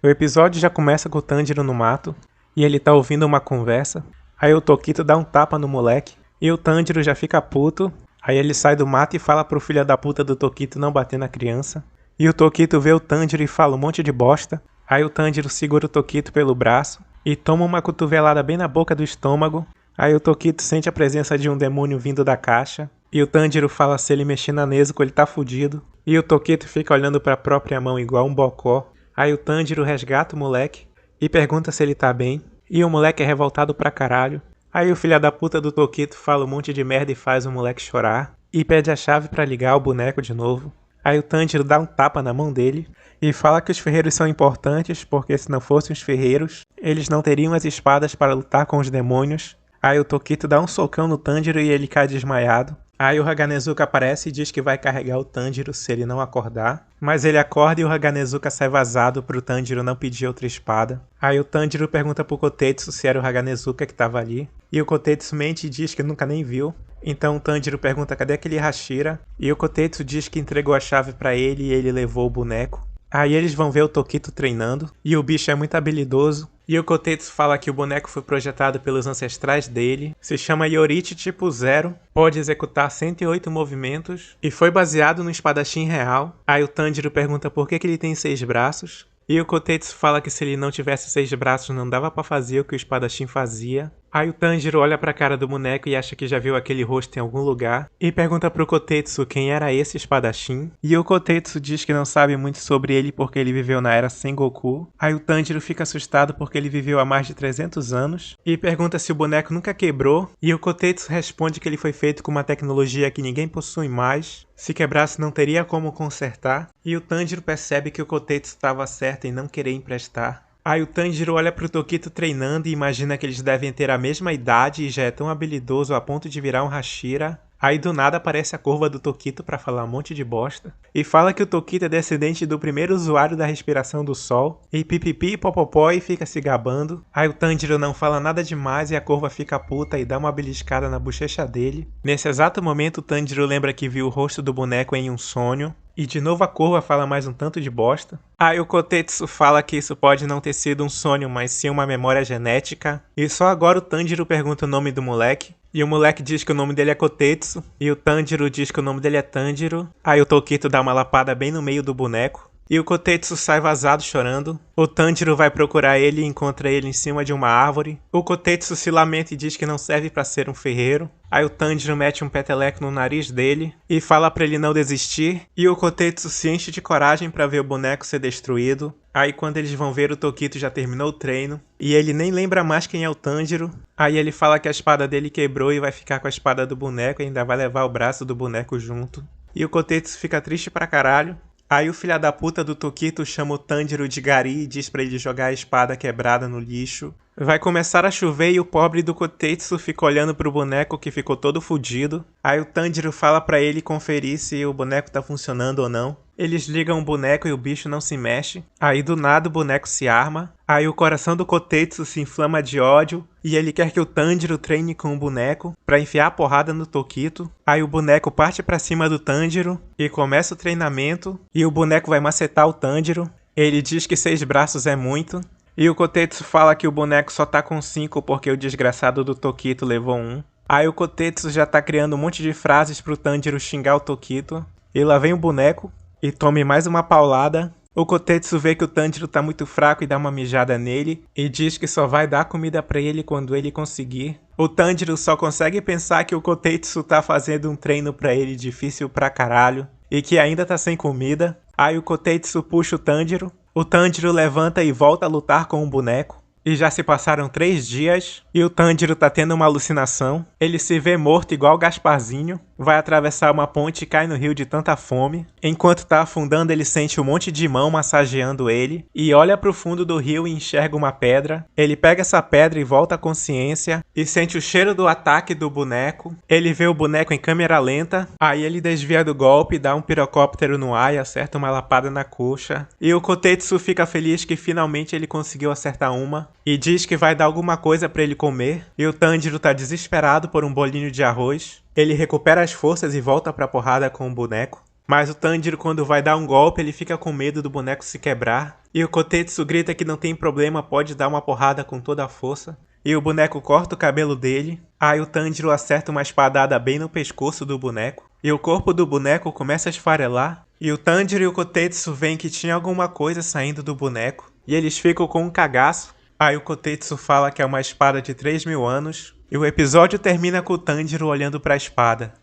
O episódio já começa com o Tanjiro no mato, e ele tá ouvindo uma conversa. Aí o Tokito dá um tapa no moleque, e o Tanjiro já fica puto. Aí ele sai do mato e fala pro filho da puta do Tokito não bater na criança. E o Tokito vê o Tanjiro e fala um monte de bosta. Aí o Tanjiro segura o Tokito pelo braço e toma uma cotovelada bem na boca do estômago. Aí o Tokito sente a presença de um demônio vindo da caixa. E o Tanjiro fala se ele mexer na Nezuko ele tá fudido. E o Tokito fica olhando pra própria mão igual um bocó. Aí o Tanjiro resgata o moleque e pergunta se ele tá bem. E o moleque é revoltado pra caralho. Aí o filho da puta do Tokito fala um monte de merda e faz o moleque chorar. E pede a chave pra ligar o boneco de novo. Aí o Tanjiro dá um tapa na mão dele e fala que os ferreiros são importantes porque se não fossem os ferreiros, eles não teriam as espadas para lutar com os demônios. Aí o Tokito dá um socão no Tanjiro e ele cai desmaiado. Aí o Haganezuka aparece e diz que vai carregar o Tanjiro se ele não acordar. Mas ele acorda e o Haganezuka sai vazado pro Tanjiro não pedir outra espada. Aí o Tanjiro pergunta pro Kotetsu se era o Haganezuka que tava ali. E o Kotetsu mente e diz que nunca nem viu. Então o Tanjiro pergunta cadê aquele Hashira. E o Kotetsu diz que entregou a chave pra ele e ele levou o boneco. Aí eles vão ver o Tokito treinando. E o bicho é muito habilidoso. E o Kotetsu fala que o boneco foi projetado pelos ancestrais dele, se chama Yorichi tipo 0, pode executar 108 movimentos e foi baseado no espadachim real. Aí o Tanjiro pergunta por que ele tem 6 braços. E o Kotetsu fala que se ele não tivesse 6 braços não dava pra fazer o que o espadachim fazia. Aí o Tanjiro olha pra cara do boneco e acha que já viu aquele rosto em algum lugar. E pergunta pro Kotetsu quem era esse espadachim. E o Kotetsu diz que não sabe muito sobre ele porque ele viveu na era Sengoku. Aí o Tanjiro fica assustado porque ele viveu há mais de 300 anos. E pergunta se o boneco nunca quebrou. E o Kotetsu responde que ele foi feito com uma tecnologia que ninguém possui mais. Se quebrasse não teria como consertar. E o Tanjiro percebe que o Kotetsu estava certo em não querer emprestar. Aí o Tanjiro olha pro Tokito treinando e imagina que eles devem ter a mesma idade e já é tão habilidoso a ponto de virar um Hashira. Aí do nada aparece a curva do Tokito pra falar um monte de bosta. E fala que o Tokito é descendente do primeiro usuário da respiração do sol. E pipipi e popopó e fica se gabando. Aí o Tanjiro não fala nada demais e a curva fica puta e dá uma beliscada na bochecha dele. Nesse exato momento o Tanjiro lembra que viu o rosto do boneco em um sonho. E de novo a curva fala mais um tanto de bosta. Aí o Kotetsu fala que isso pode não ter sido um sonho, mas sim uma memória genética. E só agora o Tanjiro pergunta o nome do moleque. E o moleque diz que o nome dele é Kotetsu. E o Tanjiro diz que o nome dele é Tanjiro. Aí o Tokito dá uma lapada bem no meio do boneco. E o Kotetsu sai vazado chorando. O Tanjiro vai procurar ele e encontra ele em cima de uma árvore. O Kotetsu se lamenta e diz que não serve pra ser um ferreiro. Aí o Tanjiro mete um peteleco no nariz dele e fala pra ele não desistir. E o Kotetsu se enche de coragem pra ver o boneco ser destruído. Aí quando eles vão ver, o Tokito já terminou o treino. E ele nem lembra mais quem é o Tanjiro. Aí ele fala que a espada dele quebrou e vai ficar com a espada do boneco e ainda vai levar o braço do boneco junto. E o Kotetsu fica triste pra caralho. Aí o filho da puta do Tokito chama o Tanjiro de Gari e diz pra ele jogar a espada quebrada no lixo. Vai começar a chover e o pobre do Kotetsu fica olhando pro boneco que ficou todo fudido. Aí o Tanjiro fala pra ele conferir se o boneco tá funcionando ou não. Eles ligam o boneco e o bicho não se mexe. Aí do nada o boneco se arma. Aí o coração do Kotetsu se inflama de ódio. E ele quer que o Tanjiro treine com o boneco pra enfiar a porrada no Tokito. Aí o boneco parte pra cima do Tanjiro e começa o treinamento. E o boneco vai macetar o Tanjiro. Ele diz que 6 braços é muito. E o Kotetsu fala que o boneco só tá com 5 porque o desgraçado do Tokito levou 1. Aí o Kotetsu já tá criando um monte de frases pro Tanjiro xingar o Tokito. E lá vem o boneco e tome mais uma paulada. O Kotetsu vê que o Tanjiro tá muito fraco e dá uma mijada nele. E diz que só vai dar comida pra ele quando ele conseguir. O Tanjiro só consegue pensar que o Kotetsu tá fazendo um treino pra ele difícil pra caralho. E que ainda tá sem comida. Aí o Kotetsu puxa o Tanjiro. O Tanjiro levanta e volta a lutar com o boneco. E já se passaram 3 dias, e o Tanjiro tá tendo uma alucinação. Ele se vê morto igual Gasparzinho, vai atravessar uma ponte e cai no rio de tanta fome. Enquanto tá afundando, ele sente um monte de mão massageando ele, e olha pro fundo do rio e enxerga uma pedra. Ele pega essa pedra e volta à consciência, e sente o cheiro do ataque do boneco. Ele vê o boneco em câmera lenta, aí ele desvia do golpe, dá um pirocóptero no ar e acerta uma lapada na coxa. E o Kotetsu fica feliz que finalmente ele conseguiu acertar uma. E diz que vai dar alguma coisa pra ele comer. E o Tanjiro tá desesperado por um bolinho de arroz. Ele recupera as forças e volta pra porrada com o boneco. Mas o Tanjiro, quando vai dar um golpe, ele fica com medo do boneco se quebrar. E o Kotetsu grita que não tem problema, pode dar uma porrada com toda a força. E o boneco corta o cabelo dele. Aí o Tanjiro acerta uma espadada bem no pescoço do boneco. E o corpo do boneco começa a esfarelar. E o Tanjiro e o Kotetsu veem que tinha alguma coisa saindo do boneco. E eles ficam com um cagaço. Aí o Kotetsu fala que é uma espada de 3.000 anos. E o episódio termina com o Tanjiro olhando para a espada.